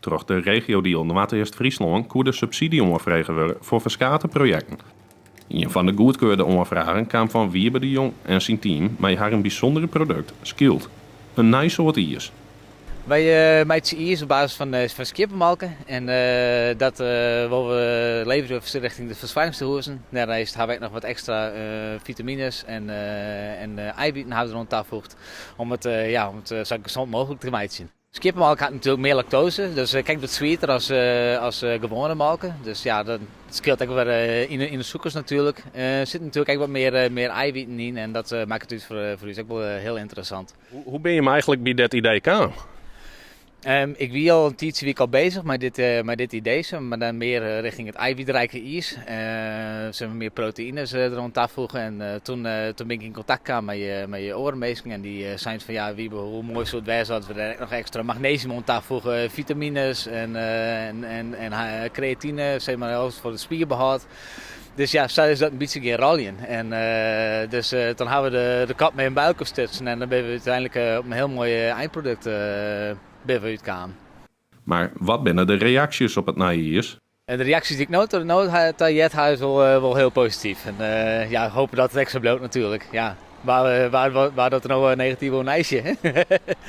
Troch de regio-deal Noord-Eerst-Friesland koerde subsidie omvregen worden voor verschillende projecten. Een van de goedkeurde omvragen kwam van Wiebe de Jong en zijn team met haar een bijzondere product, Skild. Een nice soort iers. Wij maken iers op basis van skippenmalken en dat willen we leveren richting de verzwijmingshoezen. Daarnaast hebben we nog wat extra vitamines en eiwitten houden rond toegevoegd om het zo gezond mogelijk te maken. Skippenmalk had natuurlijk meer lactose, dus kijk wat sweeter als gewone malken. Dus ja, dat scheelt ook weer in de zoekers natuurlijk. Er zit natuurlijk ook wat meer eiwitten in en dat maakt het voor u ook wel heel interessant. Hoe ben je me eigenlijk bij dat idee gekomen? Ik ben al een tijdje al bezig met dit idee, maar dan meer richting het eiwitrijke ijs. Zullen we meer proteïnes er rond afvoegen. En toen ben ik in contact gekomen met je orenmeester. En die zijn van ja, hoe mooi zou het wezen als we er nog extra magnesium rond afvoegen, vitamines en creatine, zeg maar, voor het spierbehoud. Dus ja, zo is dat een beetje geen rollen. En dus dan hebben we de kap mee in buik stutsen en dan ben we uiteindelijk op een heel mooi eindproduct uitkomen. Maar wat binnen de reacties op het naïers? En de reacties die ik nooit had, is wel heel positief. En hopen dat het extra bloot natuurlijk. Ja, waar dat er nou negatief een ijsje.